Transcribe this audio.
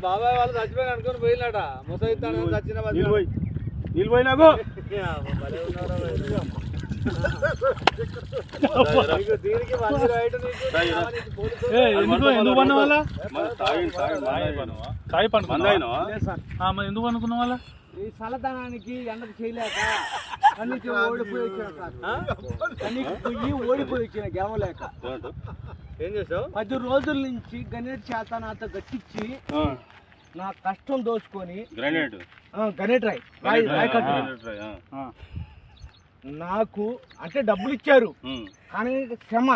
బాబాయ్ వాళ్ళు చచ్చిపోయి అనుకుని పోయినాట ముసలి చచ్చిన నీళ్ళు పోయి నాకు ఎందుకు పన్న వాళ్ళ కాయ పండు ఎందుకు అనుకున్న వాళ్ళ ఈ చల్లదనానికి ఎండకు చేయలేక కన్నీకి ఓడిపోయి వచ్చిన గెవలేక ఏం చేసావు 10 రోజుల నుంచి గణేట్ చేత నాతో గట్టించి నా కష్టం దోచుకొని గణేట్ రాయ్ నాకు అంటే డబ్బులు ఇచ్చారు కానీ క్షమ